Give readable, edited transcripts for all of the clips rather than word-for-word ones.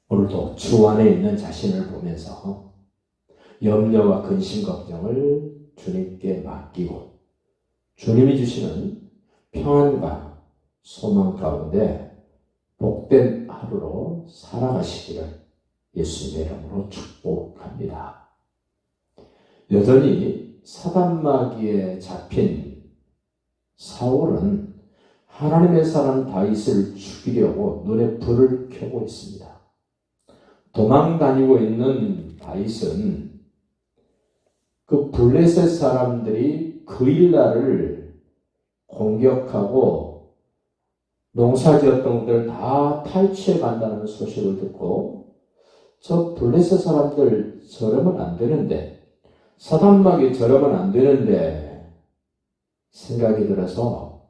오늘도 주 안에 있는 자신을 보면서 염려와 근심 걱정을 주님께 맡기고 주님이 주시는 평안과 소망 가운데 복된 하루로 살아가시기를 예수님의 이름으로 축복합니다. 여전히 사단마귀에 잡힌 사울은 하나님의 사람 다윗을 죽이려고 눈에 불을 켜고 있습니다. 도망 다니고 있는 다윗은 그 블레셋 사람들이 그일라를 공격하고 농사지었던 것들 다 탈취해 간다는 소식을 듣고 저 블레셋 사람들 저러면 안 되는데, 사단마귀 저러면 안 되는데 생각이 들어서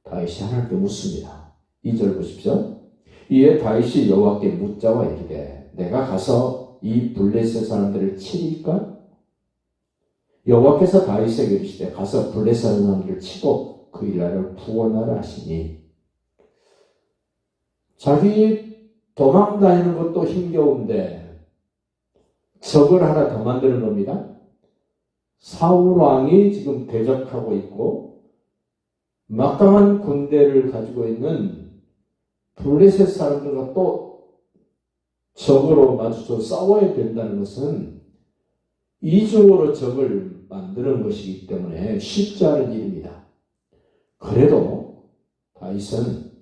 다윗이 하나님께 묻습니다. 2절 보십시오. 이에 다윗이 여호와께 묻자와 이르되 내가 가서 이 블레셋 사람들을 치리까? 여호와께서 다윗에게 이르시되 가서 블레셋 사람들을 치고 그일라를 구원하라 하시니, 자기 도망 다니는 것도 힘겨운데 적을 하나 더 만드는 겁니다. 사울 왕이 지금 대적하고 있고 막강한 군대를 가지고 있는 블레셋 사람들과 또 적으로 마주쳐 싸워야 된다는 것은 이중으로 적을 만드는 것이기 때문에 쉽지 않은 일입니다. 그래도 다윗은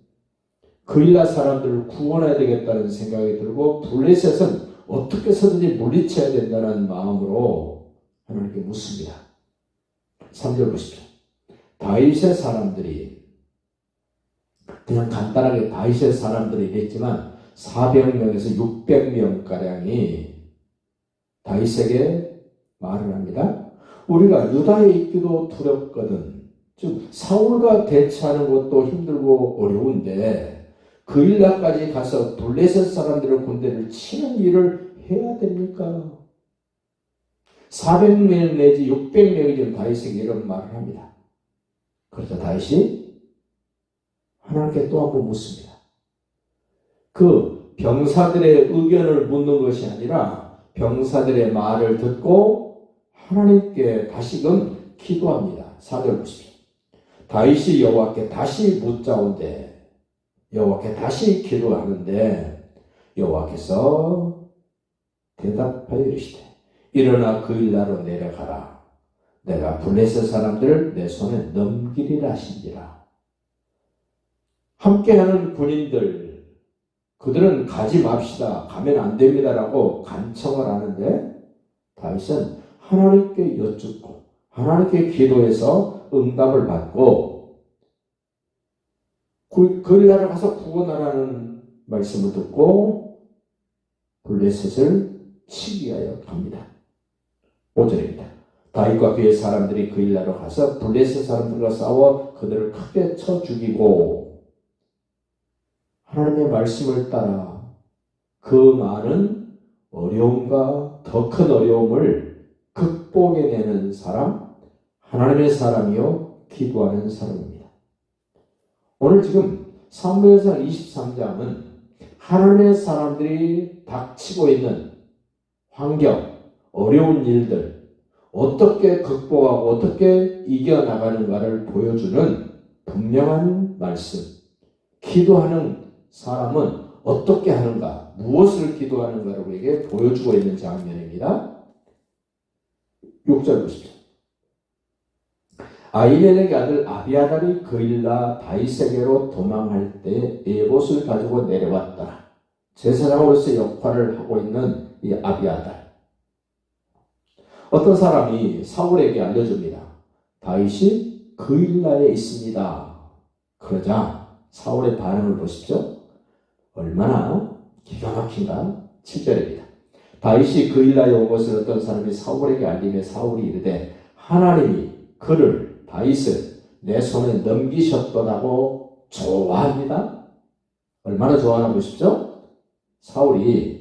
그일라 사람들을 구원해야 되겠다는 생각이 들고 블레셋은 어떻게 해서든지 물리쳐야 된다는 마음으로 하나님께 묻습니다. 3절 보십시오. 다윗의 사람들이, 그냥 간단하게 다윗의 사람들이 했지만 400명에서 600명가량이 다윗에게 말을 합니다. 우리가 유다에 있기도 두렵거든. 즉 사울과 대치하는 것도 힘들고 어려운데 그일라까지 가서 블레셋 사람들의 군대를 치는 일을 해야 됩니까? 400명 내지 600명이 지금 다윗에게 이런 말을 합니다. 그래서 다윗이 하나님께 또 한 번 묻습니다. 그 병사들의 의견을 묻는 것이 아니라 병사들의 말을 듣고 하나님께 다시금 기도합니다. 4절 보십시오. 다윗이 여호와께 다시 묻자온대, 여호와께 다시 기도하는데 여호와께서 대답하여 이르시되 일어나 그일라로 내려가라. 내가 블레셋 사람들을 내 손에 넘기리라 하신지라. 함께하는 군인들, 그들은 가지 맙시다, 가면 안 됩니다라고 간청을 하는데 다윗은 하나님께 여쭙고 하나님께 기도해서 응답을 받고 그일라를 가서 구원하라는 말씀을 듣고 블레셋을 치기 위하여 갑니다. 5절입니다. 다윗과 그의 사람들이 그일라로 가서 블레셋 사람들과 싸워 그들을 크게 쳐 죽이고, 하나님의 말씀을 따라 그 많은 어려움과 더 큰 어려움을 극복해내는 사람, 하나님의 사람이요 기도하는 사람입니다. 오늘 지금 사무엘상 23장은 하나님의 사람들이 닥치고 있는 환경, 어려운 일들, 어떻게 극복하고 어떻게 이겨나가는가를 보여주는 분명한 말씀. 기도하는 사람은 어떻게 하는가, 무엇을 기도하는가를 우리에게 보여주고 있는 장면입니다. 6절 보십시오. 아히멜렉의 아들 아비아달이 그일라 다윗에게로 도망할 때 에봇을 가지고 내려왔다. 제사장으로서 역할을 하고 있는 이 아비아달. 어떤 사람이 사울에게 알려줍니다. 다윗이 그일라에 있습니다. 그러자 사울의 반응을 보십시오. 얼마나 기가 막힌가. 7절입니다. 다윗이 그일라에 온 것을 어떤 사람이 사울에게 알리며 사울이 이르되 하나님이 그를, 다윗을 내 손에 넘기셨더라고 좋아합니다. 얼마나 좋아하나 보십시오. 사울이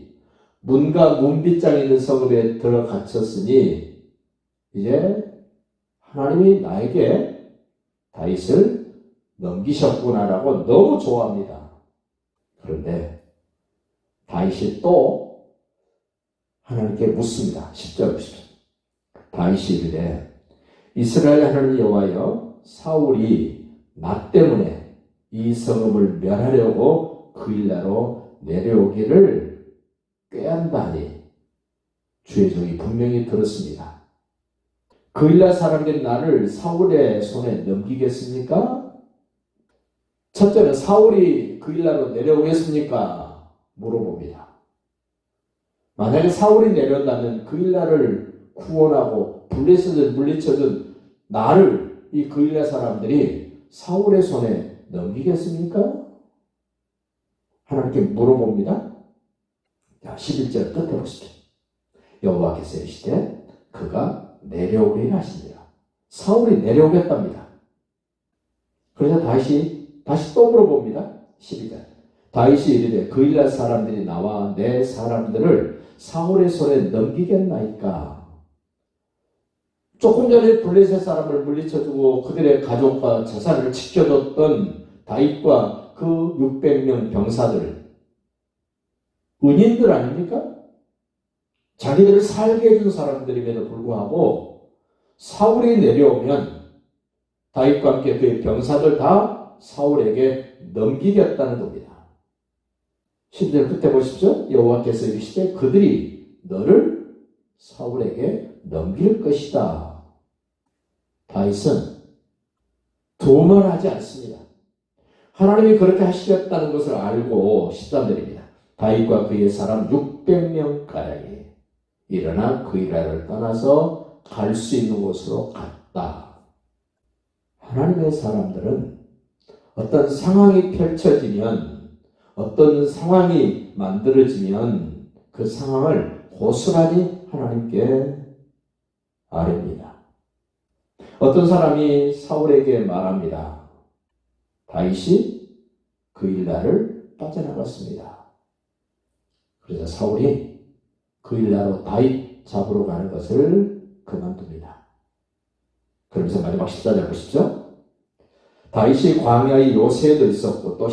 문과 문빗장에 있는 성읍에 들어 갇혔으니 이제 하나님이 나에게 다윗을 넘기셨구나라고 너무 좋아합니다. 그런데 다윗이 또 하나님께 묻습니다. 10절 보십시오. 다윗이 이르되 이스라엘 하나님 여호와여, 사울이 나 때문에 이 성읍을 멸하려고 그 일나로 내려오기를 꾀한다니 주의 종이 분명히 들었습니다. 그 일날 사람들이 나를 사울의 손에 넘기겠습니까? 첫째는 사울이 그 일나로 내려오겠습니까? 물어봅니다. 만약에 사울이 내려온다면 그 일날을 구원하고 블레셋을 물리쳐준 나를 이 그 일날 사람들이 사울의 손에 넘기겠습니까? 하나님께 물어봅니다. 자, 11절 끝에 보십시오. 여호와께서 이르시되 그가 내려오리라 하시니라. 사울이 내려오겠답니다. 그래서 다윗이 다시 또 물어봅니다. 12절. 다윗이 이르되 그 일날 사람들이 나와 내 사람들을 사울의 손에 넘기겠나이까? 조금 전에 블레셋 사람을 물리쳐주고 그들의 가족과 재산을 지켜줬던 다윗과 그 600명 병사들, 은인들 아닙니까? 자기들을 살게 해준 사람들임에도 불구하고 사울이 내려오면 다윗과 함께 그의 병사들 다 사울에게 넘기겠다는 겁니다. 10절 끝에 보십시오. 여호와께서 이르시되 그들이 너를 사울에게 넘길 것이다. 다윗은 도만하지 않습니다. 하나님이 그렇게 하시겠다는 것을 알고 13절입니다. 다윗과 그의 사람 600명가량이 일어나 그 일화를 떠나서 갈 수 있는 곳으로 갔다. 하나님의 사람들은 어떤 상황이 펼쳐지면, 어떤 상황이 만들어지면 그 상황을 고스란히 하나님께 아뢰입니다. 어떤 사람이 사울에게 말합니다. 다윗이 그 일날을 빠져나갔습니다. 그래서 사울이 그 일나로 다윗 잡으러 가는 것을 그만둡니다. 그러면서 마지막 14절 보십시오. 다윗이 광야의 요새에도 있었고 또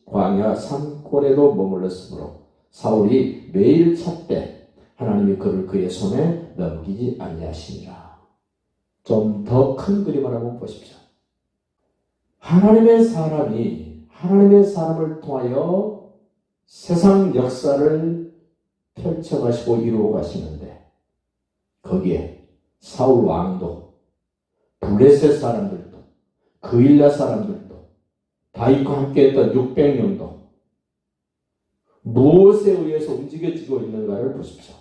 광야 산골에도 머물렀으므로 사울이 매일 찾되 하나님이 그를 그의 손에 넘기지 아니하시니라. 좀 더 큰 그림을 한번 보십시오. 하나님의 사람을 통하여 세상 역사를 펼쳐가시고 이루어 가시는데 거기에 사울 왕도, 블레셋 사람들도, 그일라 사람들도, 다윗과 함께했던 600명도 무엇에 의해서 움직여지고 있는가를 보십시오.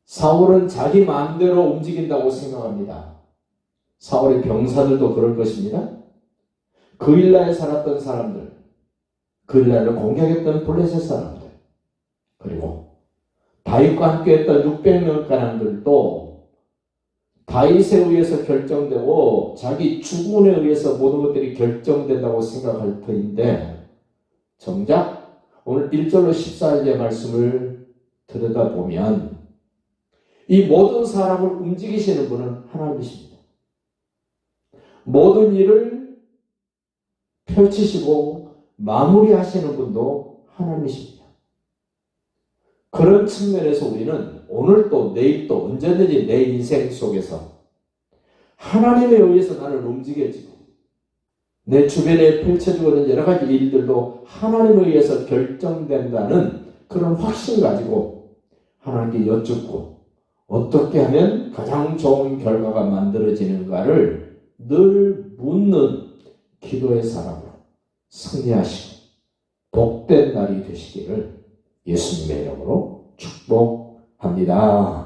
사울은 자기 마음대로 움직인다고 생각합니다. 사울의 병사들도 그럴 것입니다. 그일라에 살았던 사람들, 그일라를 공격했던 블레셋 사람들, 그리고 다윗과 함께했던 600명가량들도 다윗에 의해서 결정되고 자기 주군에 의해서 모든 것들이 결정된다고 생각할 터인데 정작 오늘 1절로 14절의 말씀을 들여다보면 이 모든 사람을 움직이시는 분은 하나님이십니다. 모든 일을 펼치시고 마무리하시는 분도 하나님이십니다. 그런 측면에서 우리는 오늘도 내일도 언제든지 내 인생 속에서 하나님에 의해서 나는 움직여지고 내 주변에 펼쳐지고 여러 가지 일들도 하나님에 의해서 결정된다는 그런 확신을 가지고 하나님께 여쭙고 어떻게 하면 가장 좋은 결과가 만들어지는가를 늘 묻는 기도의 사람으로 승리하시고 복된 날이 되시기를 예수님의 이름으로 축복합니다.